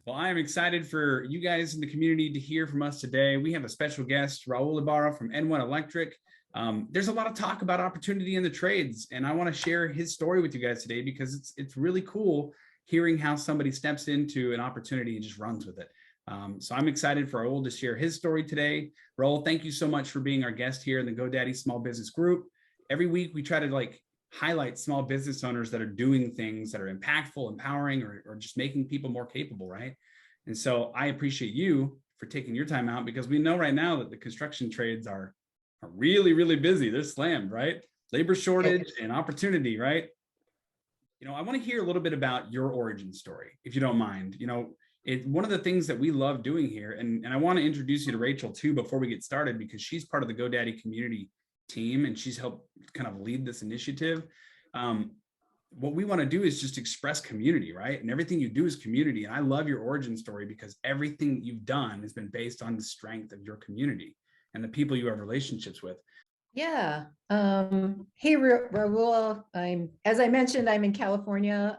Well, I am excited for you guys in the community to hear from us today. We have a special guest, Raul Ibarra from N1 Electric. There's a lot of talk about opportunity in the trades, and I want to share his story with you guys today because it's really cool hearing how somebody steps into an opportunity and just runs with it. So I'm excited for Raul to share his story today. Raul, thank you so much for being our guest here in the GoDaddy Small Business Group. Every week we try to highlight small business owners that are doing things that are impactful, empowering, or just making people more capable, right? And so I appreciate you for taking your time out because we know right now that the construction trades are really, really busy. They're slammed, right? Labor shortage and opportunity, right? I want to hear a little bit about your origin story, if you don't mind. One of the things that we love doing here, and I want to introduce you to Rachel too before we get started, because she's part of the GoDaddy community team and she's helped kind of lead this initiative. What we want to do is just express community, right? And everything you do is community. And I love your origin story because everything that you've done has been based on the strength of your community and the people you have relationships with. Yeah. Hey, Raul, as I mentioned, I'm in California.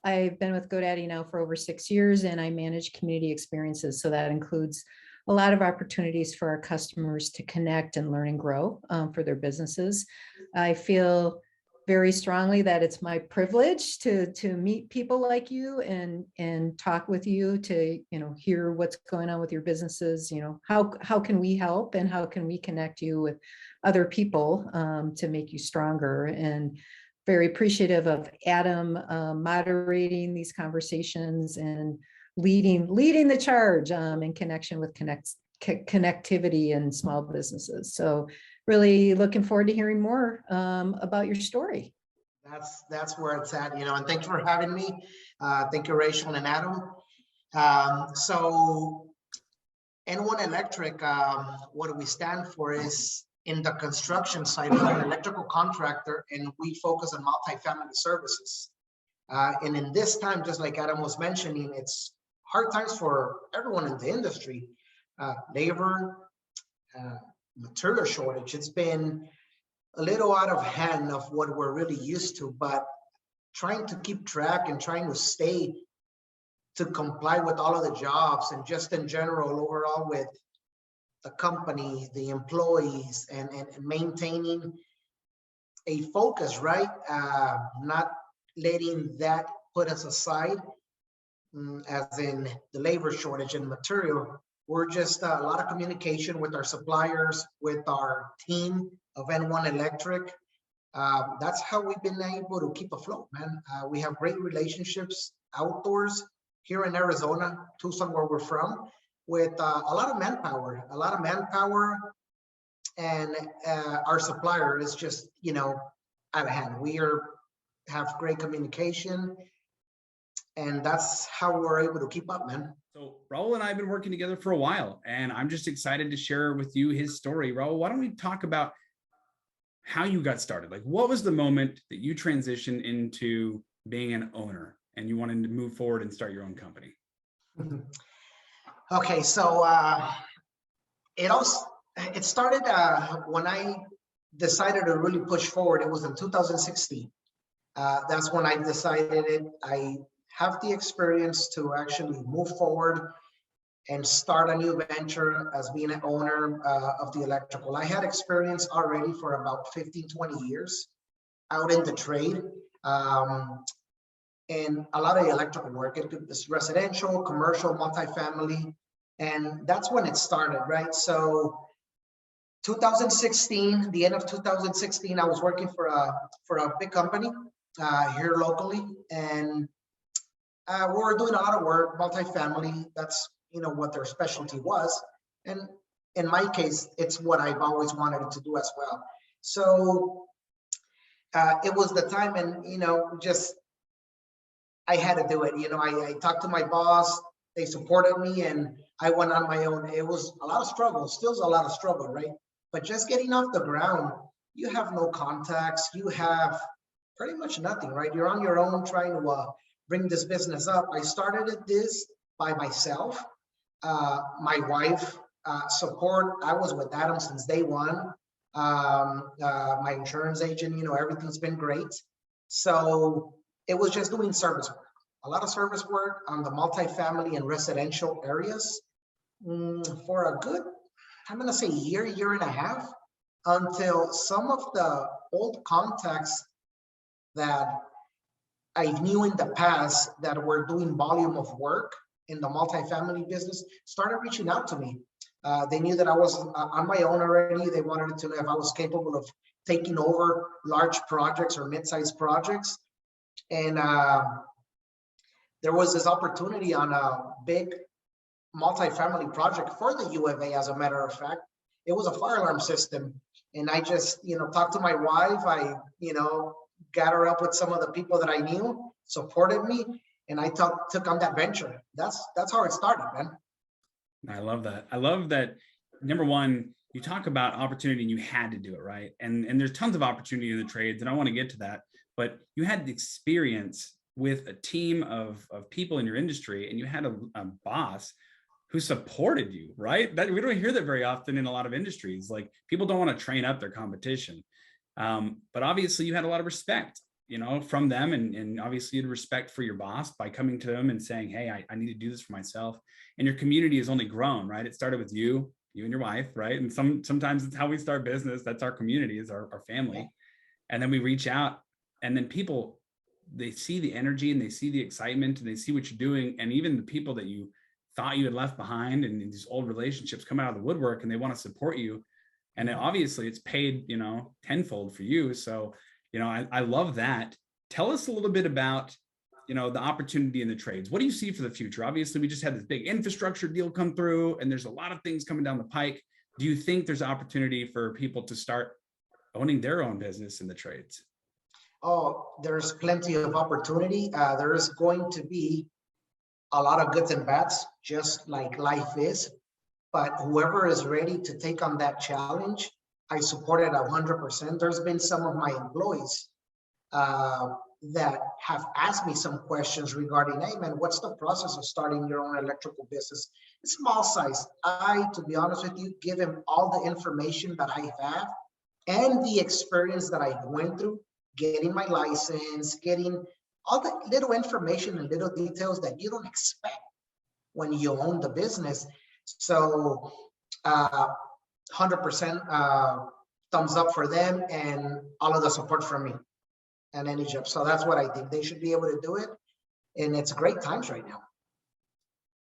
I've been with GoDaddy now for over 6 years, and I manage community experiences. So that includes a lot of opportunities for our customers to connect and learn and grow for their businesses. I feel very strongly that it's my privilege to meet people like you and talk with you to hear what's going on with your businesses. How can we help, and how can we connect you with other people to make you stronger? And very appreciative of Adam moderating these conversations and leading the charge in connection with connectivity and small businesses. So really looking forward to hearing more about your story. That's where it's at, and thanks for having me. Thank you, Rachel and Adam. So N1 Electric, what do we stand for is in the construction side, we're an electrical contractor, and we focus on multifamily services. And in this time, just like Adam was mentioning, it's hard times for everyone in the industry. Labor, material shortage. It's been a little out of hand of what we're really used to, but trying to keep track and trying to stay to comply with all of the jobs and just in general overall with the company, the employees, and maintaining a focus, right? Not letting that put us aside, as in the labor shortage and material. We're just a lot of communication with our suppliers, with our team of N1 Electric. That's how we've been able to keep afloat, man. We have great relationships outdoors here in Arizona, Tucson, where we're from, with a lot of manpower, and our supplier is just, out of hand. We have great communication, and that's how we're able to keep up, man. So Raul and I have been working together for a while, and I'm just excited to share with you his story. Raul, why don't we talk about how you got started? What was the moment that you transitioned into being an owner and you wanted to move forward and start your own company? Okay, so it started when I decided to really push forward. It was in 2016. That's when I decided I have the experience to actually move forward and start a new venture as being an owner of the electrical. I had experience already for about 15, 20 years out in the trade. And a lot of the electrical work, it's residential, commercial, multifamily, and that's when it started, right? So 2016, the end of 2016, I was working for a big company here locally, and we were doing a lot of work, multifamily. That's what their specialty was, and in my case, it's what I've always wanted to do as well. So it was the time, and just I had to do it. I talked to my boss. They supported me, and I went on my own. It was a lot of struggle, still a lot of struggle, right? But just getting off the ground, you have no contacts, you have pretty much nothing, right? You're on your own trying to bring this business up. I started this by myself. My wife support. I was with Adam since day one. My insurance agent, everything's been great. So it was just doing service work. a lot of service work on the multifamily and residential areas for a good, I'm going to say year and a half, until some of the old contacts that I knew in the past that were doing volume of work in the multifamily business started reaching out to me. They knew that I was on my own already. They wanted to know if I was capable of taking over large projects or mid-sized projects. And there was this opportunity on a big multifamily project for the U of A, as a matter of fact. It was a fire alarm system. And I just, talked to my wife. I, got her up with some of the people that I knew, supported me, and I took on that venture. That's how it started, man. I love that. I love that. Number one, you talk about opportunity and you had to do it, right? And there's tons of opportunity in the trades, and I want to get to that, but you had the experience with a team of people in your industry, and you had a boss who supported you, right? That we don't hear that very often in a lot of industries. Like, people don't want to train up their competition. But obviously you had a lot of respect, from them. And obviously you had respect for your boss by coming to them and saying, hey, I need to do this for myself. And your community has only grown, right? It started with you and your wife, right? And sometimes it's how we start business. That's our community, is our family. And then we reach out, and then people, they see the energy and they see the excitement and they see what you're doing. And even the people that you thought you had left behind and these old relationships come out of the woodwork and they want to support you. And obviously it's paid, tenfold for you. So, I love that. Tell us a little bit about, the opportunity in the trades. What do you see for the future? Obviously, we just had this big infrastructure deal come through, and there's a lot of things coming down the pike. Do you think there's opportunity for people to start owning their own business in the trades? Oh, there's plenty of opportunity. There is going to be a lot of goods and bads, just like life is. But whoever is ready to take on that challenge, I support it 100%. There's been some of my employees that have asked me some questions regarding, hey man, what's the process of starting your own electrical business? It's small size. To be honest with you, give him all the information that I have and the experience that I went through, getting my license, getting all the little information and little details that you don't expect when you own the business. So 100% thumbs up for them, and all of the support from me and any job. So that's what I think. They should be able to do it. And it's great times right now.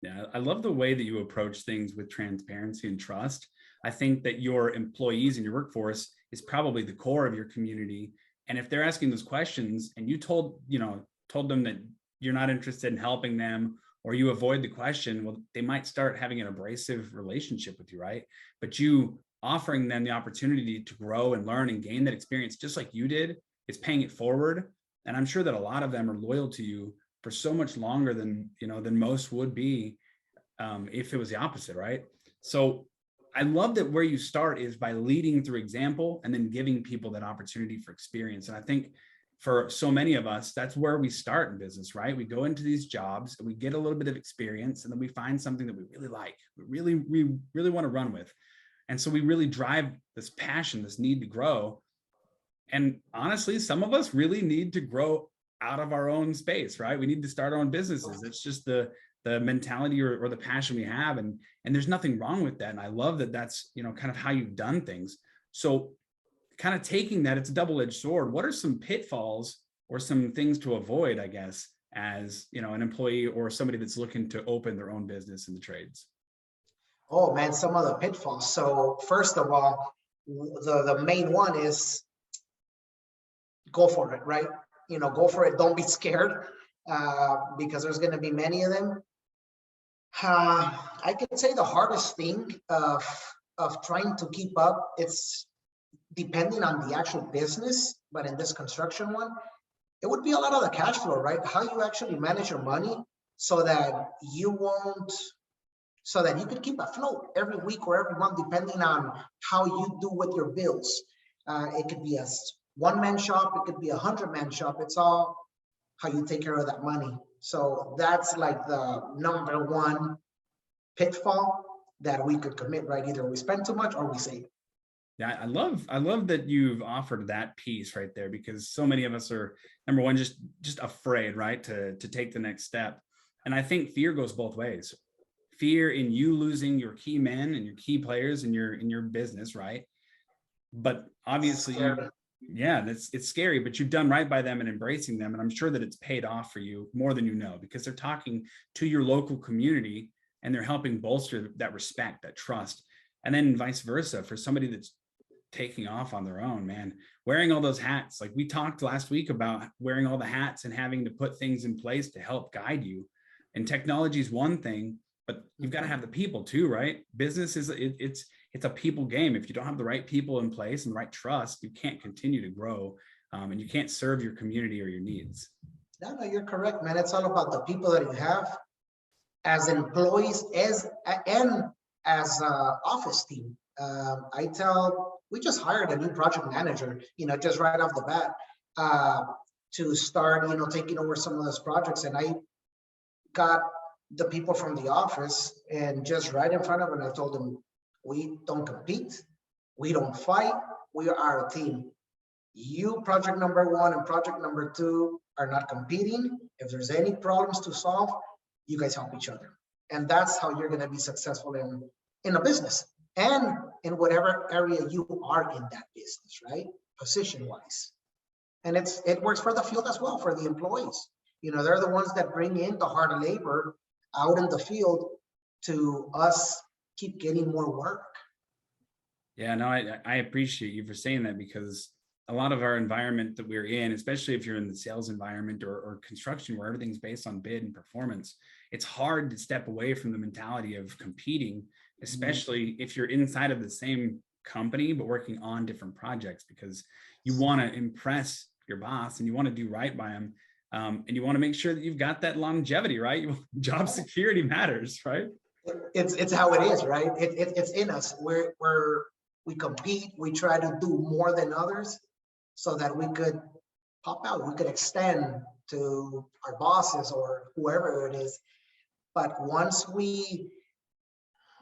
Yeah, I love the way that you approach things with transparency and trust. I think that your employees and your workforce is probably the core of your community. And if they're asking those questions and you told them that you're not interested in helping them, or you avoid the question, well, they might start having an abrasive relationship with you, right? But you offering them the opportunity to grow and learn and gain that experience, just like you did, is paying it forward. And I'm sure that a lot of them are loyal to you for so much longer than most would be if it was the opposite, right? So I love that where you start is by leading through example and then giving people that opportunity for experience. And I think for so many of us, that's where we start in business, right? We go into these jobs and we get a little bit of experience, and then we find something that we really like, we really want to run with. And so we really drive this passion, this need to grow. And honestly, some of us really need to grow out of our own space, right? We need to start our own businesses. It's just the mentality or the passion we have. And there's nothing wrong with that. And I love that that's, kind of how you've done things. So kind of taking that, it's a double-edged sword. What are some pitfalls or some things to avoid, I guess, as an employee or somebody that's looking to open their own business in the trades? Oh man, some of the pitfalls. So first of all, the main one is go for it, right? Go for it. Don't be scared because there's going to be many of them. I could say the hardest thing of trying to keep up, it's depending on the actual business, but in this construction one, it would be a lot of the cash flow, right? How you actually manage your money so that you could keep afloat every week or every month, depending on how you do with your bills. It could be a one-man shop, it could be 100-man shop. It's all how you take care of that money. So that's like the number one pitfall that we could commit, right? Either we spend too much or we save. Yeah, I love that you've offered that piece right there, because so many of us are, number one, just afraid, right, to take the next step. And I think fear goes both ways. Fear in you losing your key men and your key players in your business, right? But obviously you, Scary. yeah, it's scary, but you've done right by them and embracing them. And I'm sure that it's paid off for you more than you know, because they're talking to your local community and they're helping bolster that respect, that trust. And then vice versa for somebody that's taking off on their own, man, wearing all those hats. Like we talked last week about wearing all the hats and having to put things in place to help guide you. And technology is one thing, but you've got to have the people too, right? Business is it's a people game. If you don't have the right people in place and the right trust, you can't continue to grow, and you can't serve your community or your needs. No, you're correct, man. It's all about the people that you have as employees, and as office team. We just hired a new project manager, just right off the bat, to start, taking over some of those projects. And I got the people from the office and just right in front of them, I told them, we don't compete, we don't fight, we are a team. You, project number one and project number two, are not competing. If there's any problems to solve, you guys help each other. And that's how you're going to be successful in a business and in whatever area you are in that business, right? Position wise. And it works for the field as well, for the employees. They're the ones that bring in the hard labor out in the field to us keep getting more work. Yeah, no, I appreciate you for saying that, because a lot of our environment that we're in, especially if you're in the sales environment or construction where everything's based on bid and performance, it's hard to step away from the mentality of competing, especially if you're inside of the same company but working on different projects, because you want to impress your boss and you want to do right by them, and you want to make sure that you've got that longevity, right? Job security matters, right? It's how it is, right? It's in us. We compete, we try to do more than others so that we could pop out, we could extend to our bosses or whoever it is. But once we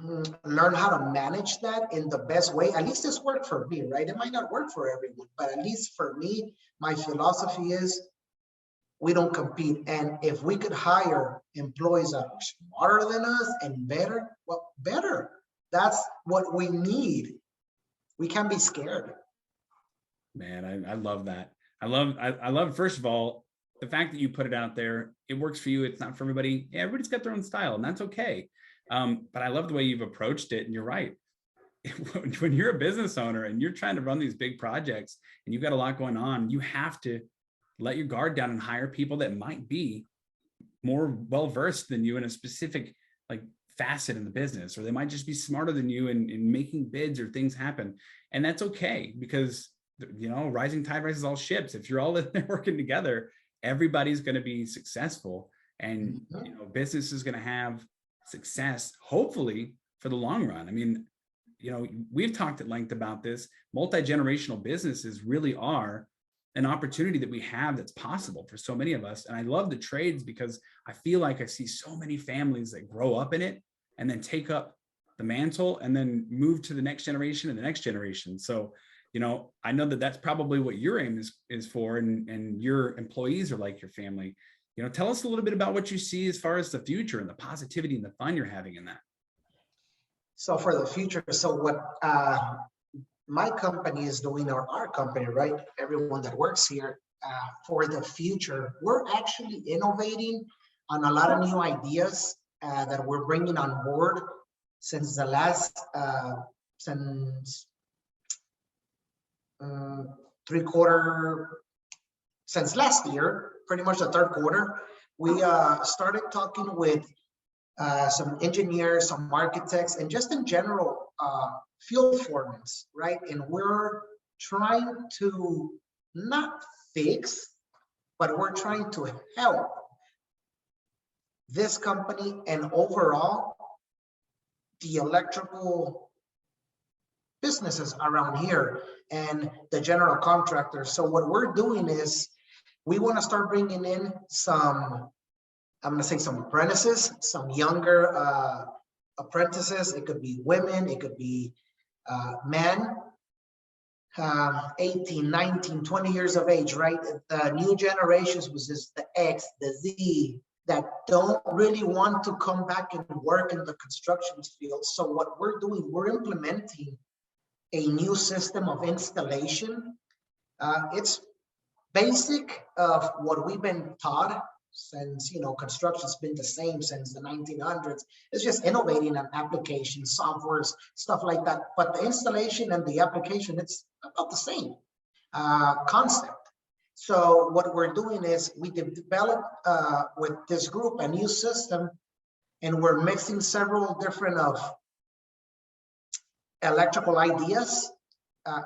learn how to manage that in the best way, at least it's worked for me, right? It might not work for everyone, but at least for me, my philosophy is we don't compete. And if we could hire employees that are smarter than us and better, well, better. That's what we need. We can't be scared. Man, I love that. I love, first of all, the fact that you put it out there. It works for you. It's not for everybody. Yeah, everybody's got their own style, and that's okay. But I love the way you've approached it. And you're right. When you're a business owner and you're trying to run these big projects and you've got a lot going on, you have to let your guard down and hire people that might be more well-versed than you in a specific facet in the business, or they might just be smarter than you in making bids or things happen. And that's okay, because rising tide rises all ships. If you're all in there working together, everybody's going to be successful, and business is going to have success, hopefully, for the long run. I mean, we've talked at length about this. Multi-generational businesses really are an opportunity that we have that's possible for so many of us. And I love the trades, because I feel like I see so many families that grow up in it and then take up the mantle and then move to the next generation and the next generation. So, I know that that's probably what your aim is for, and your employees are like your family. Tell us a little bit about what you see as far as the future and the positivity and the fun you're having in that. So for the future, so what my company is doing, or our company, right? Everyone that works here, for the future, we're actually innovating on a lot of new ideas that we're bringing on board since the last, since last year, pretty much the third quarter. We started talking with some engineers, some architects, and just in general, field foremen, right? And we're trying to not fix, but we're trying to help this company and overall the electrical businesses around here and the general contractors. So what we're doing is we want to start bringing in some, I'm going to say some apprentices, some younger apprentices. It could be women, it could be men, 18, 19, 20 years of age, right? The new generations, was just the X, the Z, that don't really want to come back and work in the construction field. So what we're doing, we're implementing a new system of installation. It's basic of what we've been taught since, construction's been the same since the 1900s. It's just innovating on applications, softwares, stuff like that. But the installation and the application, it's about the same concept. So what we're doing is we developed with this group a new system, and we're mixing several different electrical ideas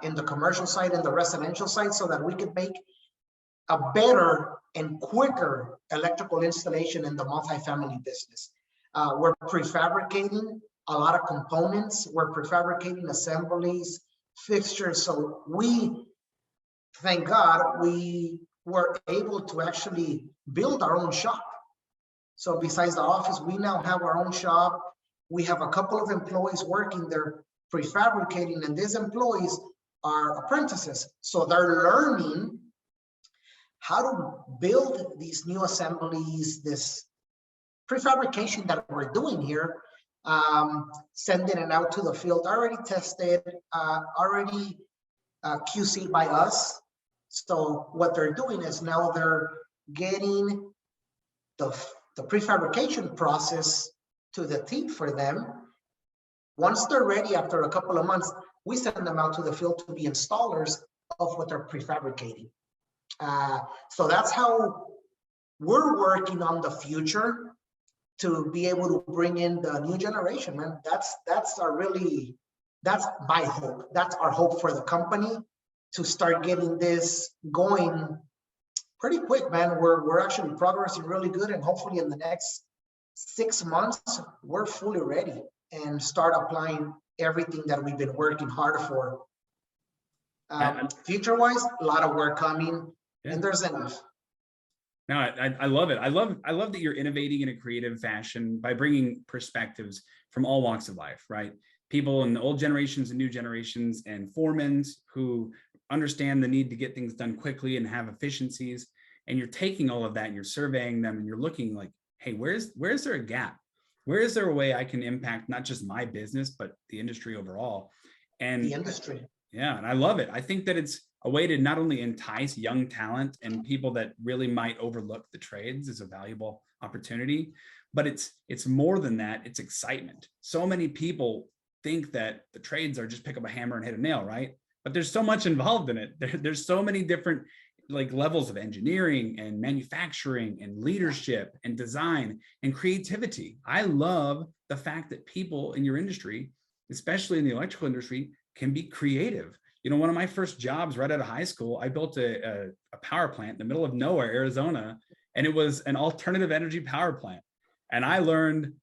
in the commercial side and the residential side, so that we could make a better and quicker electrical installation in the multifamily business. We're prefabricating a lot of components. We're prefabricating assemblies, fixtures. So we, thank God, we were able to actually build our own shop. So besides the office, we now have our own shop. We have a couple of employees working there prefabricating, and these employees are apprentices. So they're learning how to build these new assemblies, this prefabrication that we're doing here, sending it out to the field, already tested, already QC'd by us. So what they're doing is now they're getting the prefabrication process to the team for them. Once they're ready, after a couple of months, we send them out to the field to be installers of what they're prefabricating. So that's how we're working on the future, to be able to bring in the new generation, man. That's my hope. That's our hope for the company, to start getting this going pretty quick, man. We're actually progressing really good, and hopefully in the next 6 months, we're fully ready and start applying everything that we've been working hard for. Future-wise, a lot of work coming, and there's enough. No, I love it. I love that you're innovating in a creative fashion by bringing perspectives from all walks of life, right? People in the old generations and new generations, and foremen who understand the need to get things done quickly and have efficiencies. And you're taking all of that and you're surveying them, and you're looking like, hey, where's there a gap? Where is there a way I can impact not just my business, but the industry overall? And the industry. Yeah, and I love it. I think that it's a way to not only entice young talent and people that really might overlook the trades as a valuable opportunity, but it's more than that. It's excitement. So many people think that the trades are just pick up a hammer and hit a nail, right? But there's so much involved in it. There's so many different levels of engineering and manufacturing and leadership and design and creativity. I love the fact that people in your industry, especially in the electrical industry, can be creative. One of my first jobs right out of high school, I built a power plant in the middle of nowhere, Arizona, and it was an alternative energy power plant. And I learned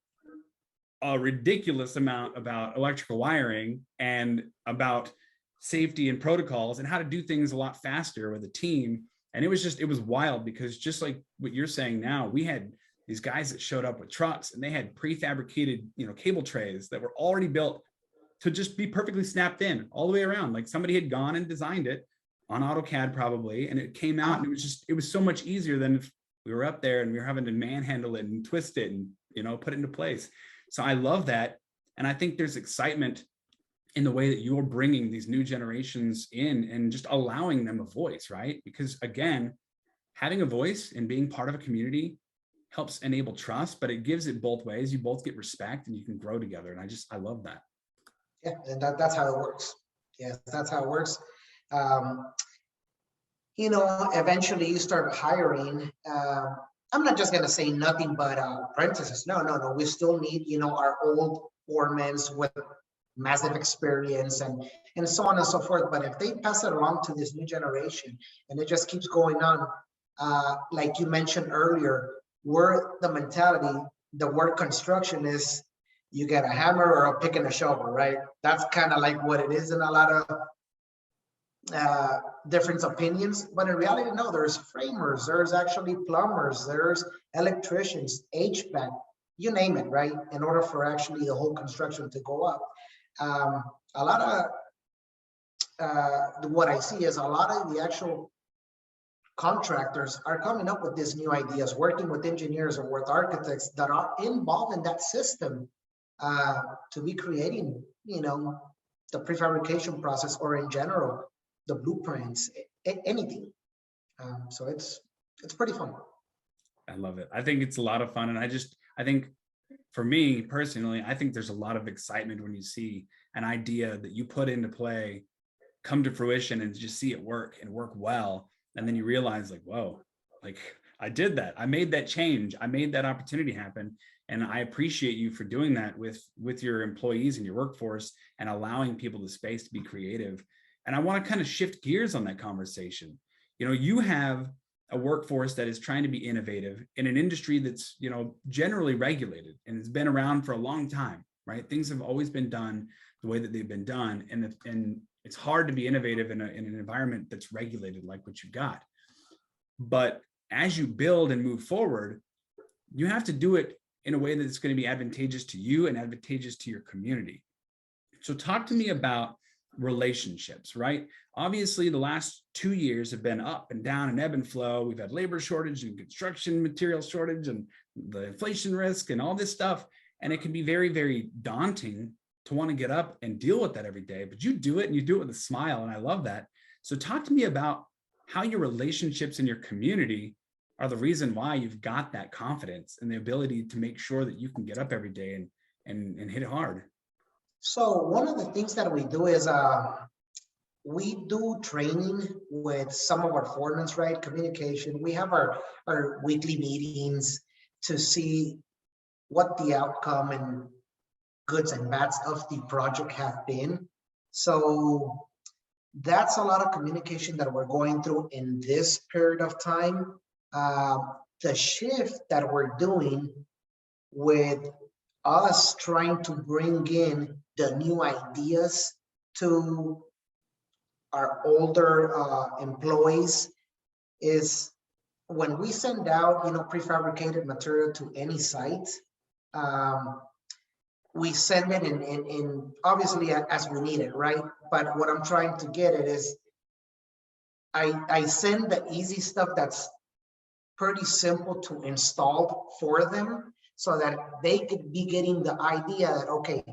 a ridiculous amount about electrical wiring and about safety and protocols and how to do things a lot faster with a team. And it was wild, because just like what you're saying now, we had these guys that showed up with trucks, and they had prefabricated, cable trays that were already built to just be perfectly snapped in all the way around. Like somebody had gone and designed it on AutoCAD probably, and it came out, and it was so much easier than if we were up there and we were having to manhandle it and twist it and, put it into place. So I love that. And I think there's excitement in the way that you're bringing these new generations in and just allowing them a voice, right? Because again, having a voice and being part of a community helps enable trust, but it gives it both ways. You both get respect and you can grow together. And I love that. Yeah, and that's how it works. Yes, that's how it works. Eventually you start hiring. I'm not just gonna say nothing but apprentices. No. We still need, our old foremen with massive experience and so on and so forth. But if they pass it along to this new generation, and it just keeps going on, like you mentioned earlier, we're the mentality. The word construction is, you get a hammer or a pick and a shovel, right? That's kind of like what it is in a lot of different opinions. But in reality, no, there's framers, there's actually plumbers, there's electricians, HVAC, you name it, right? In order for actually the whole construction to go up. A lot of what I see is a lot of the actual contractors are coming up with these new ideas, working with engineers or with architects that are involved in that system to be creating, the prefabrication process, or in general, the blueprints, anything. So it's pretty fun. I love it. I think it's a lot of fun. And I think for me personally, I think there's a lot of excitement when you see an idea that you put into play come to fruition and just see it work and work well. And then you realize like, whoa, like I did that. I made that change. I made that opportunity happen. And I appreciate you for doing that with your employees and your workforce and allowing people the space to be creative. And I want to kind of shift gears on that conversation. You have a workforce that is trying to be innovative in an industry that's, generally regulated and has been around for a long time, right? Things have always been done the way that they've been done. And it's hard to be innovative in an environment that's regulated like what you've got. But as you build and move forward, you have to do it in a way that's going to be advantageous to you and advantageous to your community. So talk to me about relationships, right? Obviously, the last 2 years have been up and down and ebb and flow. We've had labor shortage and construction material shortage and the inflation risk and all this stuff. And it can be very, very daunting to want to get up and deal with that every day, but you do it and you do it with a smile. And I love that. So talk to me about how your relationships in your community are the reason why you've got that confidence and the ability to make sure that you can get up every day and hit it hard. So one of the things that we do is we do training with some of our foremen, right? Communication. We have our weekly meetings to see what the outcome and goods and bads of the project have been. So that's a lot of communication that we're going through in this period of time. The shift that we're doing with us trying to bring in the new ideas to our older employees is when we send out, prefabricated material to any site, we send it in obviously as we need it, right? But what I'm trying to get at is I send the easy stuff that's pretty simple to install for them so that they could be getting the idea that, okay,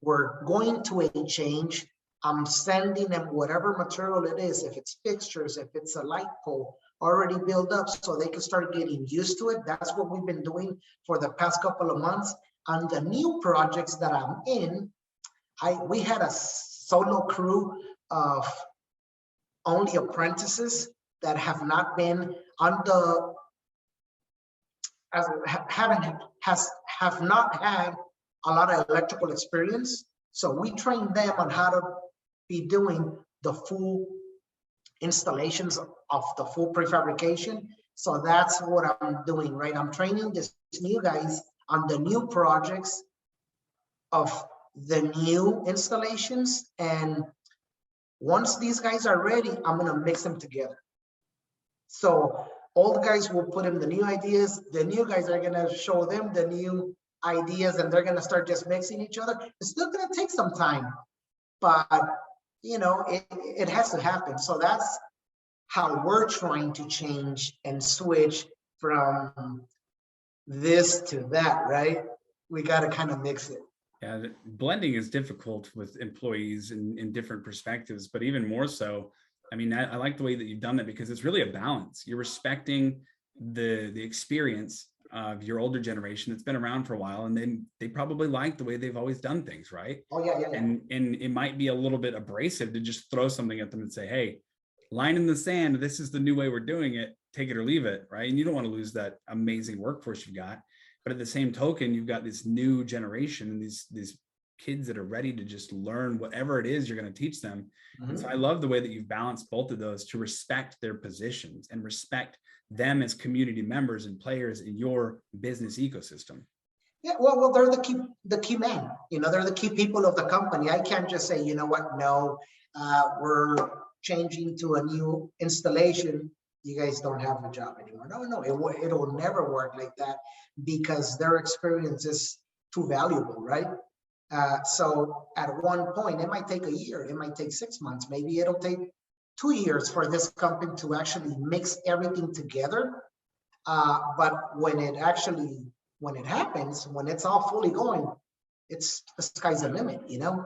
we're going to a change. I'm sending them whatever material it is, if it's fixtures, if it's a light pole, already built up so they can start getting used to it. That's what we've been doing for the past couple of months. On the new projects that I'm in, we had a solo crew of only apprentices that have not been on the have not had a lot of electrical experience. So we trained them on how to be doing the full installations of the full prefabrication. So that's what I'm doing, right? I'm training these new guys on the new projects of the new installations. And once these guys are ready, I'm gonna mix them together. So old guys will put in the new ideas. The new guys are gonna show them the new ideas and they're gonna start just mixing each other. It's still gonna take some time, but it has to happen. So that's how we're trying to change and switch from this to that, right? We got to kind of mix it. Yeah, blending is difficult with employees in different perspectives, but even more so, I mean, I like the way that you've done that because it's really a balance. You're respecting the experience of your older generation that's been around for a while, and then they probably like the way they've always done things, right? Oh yeah. And it might be a little bit abrasive to just throw something at them and say, hey, line in the sand, this is the new way we're doing it, take it or leave it, right? And you don't want to lose that amazing workforce you've got. But at the same token, you've got this new generation and these kids that are ready to just learn whatever it is you're going to teach them. Mm-hmm. So I love the way that you've balanced both of those to respect their positions and respect them as community members and players in your business ecosystem. Yeah, well, they're the key man. They're the key people of the company. I can't just say, you know what, no, we're changing to a new installation. You guys don't have a job anymore. No, it'll never work like that because their experience is too valuable, right? So at one point, it might take a year, it might take 6 months, maybe it'll take 2 years for this company to actually mix everything together. But when it happens, when it's all fully going, it's the sky's the limit, you know.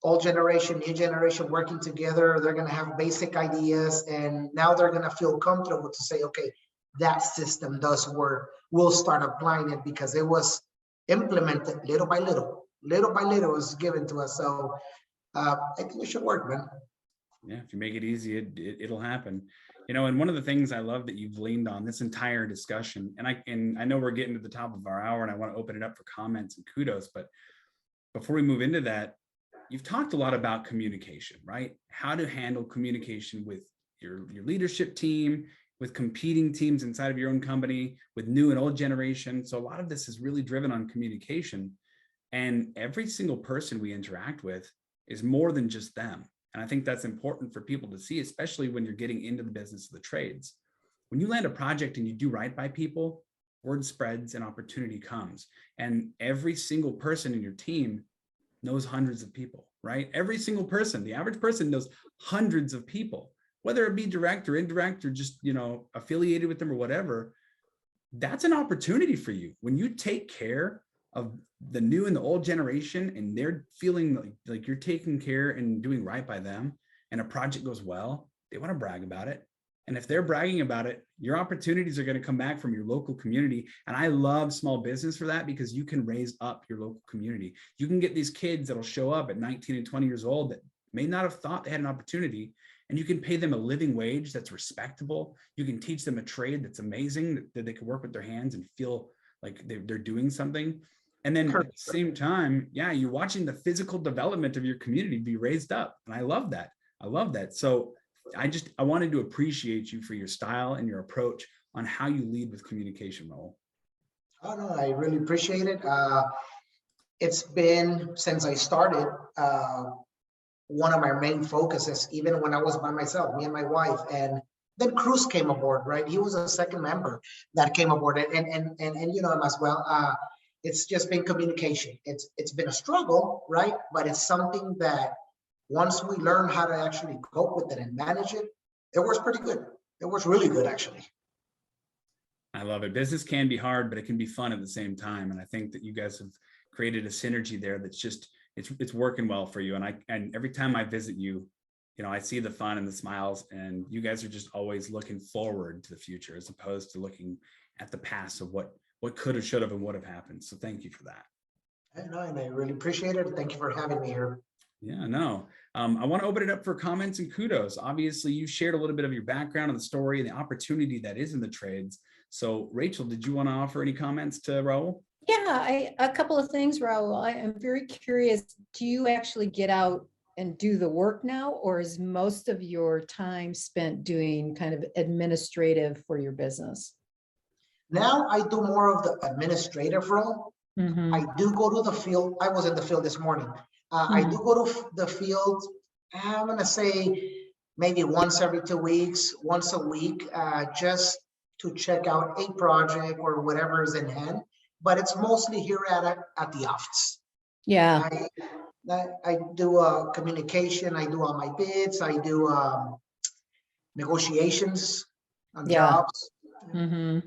Old generation, new generation working together, they're going to have basic ideas, and now they're going to feel comfortable to say, okay, that system does work. We'll start applying it because it was implemented little by little it was given to us. So I think it should work, man. Yeah, if you make it easy, it'll happen. You know, and one of the things I love that you've leaned on this entire discussion, and I know we're getting to the top of our hour and I want to open it up for comments and kudos, but before we move into that, you've talked a lot about communication, right? How to handle communication with your leadership team, with competing teams inside of your own company, with new and old generation. So a lot of this is really driven on communication. And every single person we interact with is more than just them. And I think that's important for people to see, especially when you're getting into the business of the trades. When you land a project and you do right by people, word spreads and opportunity comes. And every single person in your team knows hundreds of people, right? Every single person, the average person knows hundreds of people, whether it be direct or indirect or just, you know, affiliated with them or whatever. That's an opportunity for you. When you take care of the new and the old generation and they're feeling like you're taking care and doing right by them, and a project goes well, they want to brag about it. And if they're bragging about it, your opportunities are going to come back from your local community. And I love small business for that, because you can raise up your local community. You can get these kids that'll show up at 19 and 20 years old that may not have thought they had an opportunity, and you can pay them a living wage that's respectable. You can teach them a trade that's amazing, that they can work with their hands and feel like they're doing something. And then at the same time, yeah, you're watching the physical development of your community be raised up. And I love that. I love that. So I wanted to appreciate you for your style and your approach on how you lead with communication, Raul. Oh, no, I really appreciate it. It's been, since I started, one of my main focuses, even when I was by myself, me and my wife. And then Cruz came aboard, right? He was a second member that came aboard, and you know him as well. It's just been communication. It's been a struggle, right? But it's something that once we learn how to actually cope with it and manage it, it works pretty good. It works really good, actually. I love it. Business can be hard, but it can be fun at the same time. And I think that you guys have created a synergy there that's just, it's working well for you. And every time I visit you, you know, I see the fun and the smiles, and you guys are just always looking forward to the future as opposed to looking at the past of what could have, should have, and would have happened. So thank you for that. And I really appreciate it. Thank you for having me here. Yeah, no. I want to open it up for comments and kudos. Obviously, you shared a little bit of your background and the story and the opportunity that is in the trades. So Rachel, did you want to offer any comments to Raul? Yeah, a couple of things, Raul. I am very curious. Do you actually get out and do the work now, or is most of your time spent doing kind of administrative for your business? Now I do more of the administrative role. Mm-hmm. I do go to the field. I was in the field this morning. I do go to the field, I'm going to say maybe once every 2 weeks, once a week, just to check out a project or whatever is in hand. But it's mostly here at the office. Yeah. I do communication. I do all my bids. I do negotiations on jobs. Mm-hmm.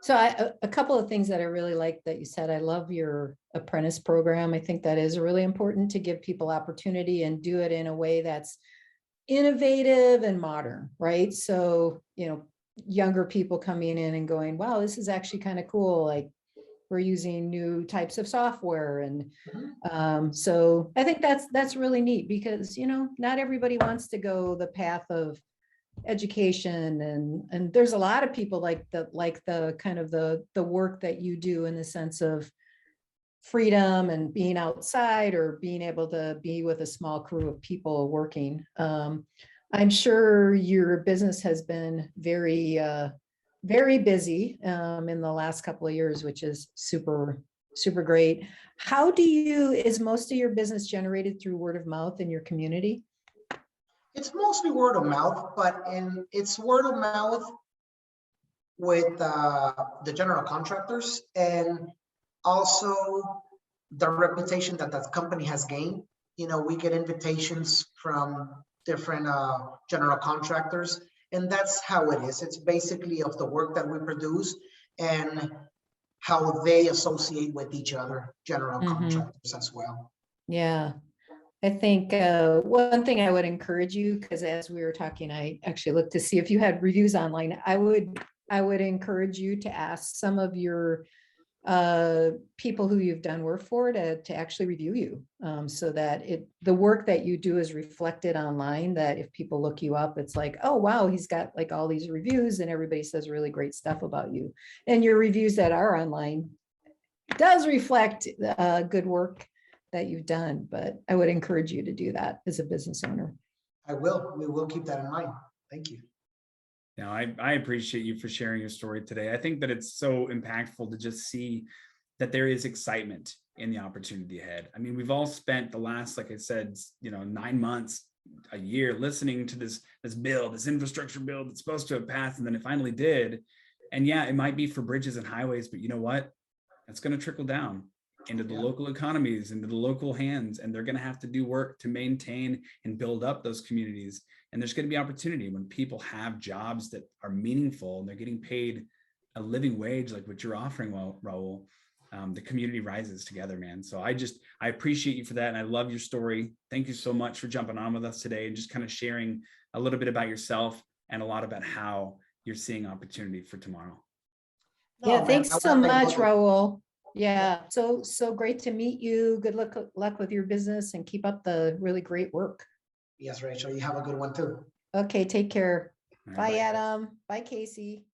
So a couple of things that I really like that you said. I love your apprentice program. I think that is really important to give people opportunity and do it in a way that's innovative and modern, right? So, you know, younger people coming in and going, wow, this is actually kind of cool. Like, we're using new types of software. And so I think that's really neat, because, you know, not everybody wants to go the path of education, and there's a lot of people like the kind of the work that you do, in the sense of freedom and being outside, or being able to be with a small crew of people working. I'm sure your business has been very busy in the last couple of years, which is super great. How is most of your business generated through word of mouth in your community? It's mostly word of mouth, but it's word of mouth with the general contractors. And Also, the reputation that that company has gained. You know, we get invitations from different general contractors, and that's how it is. It's basically of the work that we produce and how they associate with each other, general contractors as well. Yeah. I think one thing I would encourage you, because as we were talking, I actually looked to see if you had reviews online. I would encourage you to ask some of your people who you've done work for to actually review you, so that the work that you do is reflected online, that if people look you up, it's like, oh wow, he's got like all these reviews and everybody says really great stuff about you, and your reviews that are online does reflect good work that you've done. But I would encourage you to do that as a business owner. I will. We will keep that in mind. Thank you. Now, I appreciate you for sharing your story today. I think that it's so impactful to just see that there is excitement in the opportunity ahead. I mean, we've all spent the last, like I said, 9 months, a year listening to this infrastructure bill that's supposed to have passed, and then it finally did. And yeah, it might be for bridges and highways, but you know what? That's going to trickle down into the local economies, into the local hands, and they're going to have to do work to maintain and build up those communities. And there's going to be opportunity when people have jobs that are meaningful and they're getting paid a living wage like what you're offering, Raul. The community rises together, man. So I appreciate you for that. And I love your story. Thank you so much for jumping on with us today and just kind of sharing a little bit about yourself and a lot about how you're seeing opportunity for tomorrow. Yeah, thanks so much, Raul. Yeah, so great to meet you. Good luck with your business and keep up the really great work. Yes, Rachel, you have a good one too. Okay, take care. All right, Bye, Adam. Bye, Casey.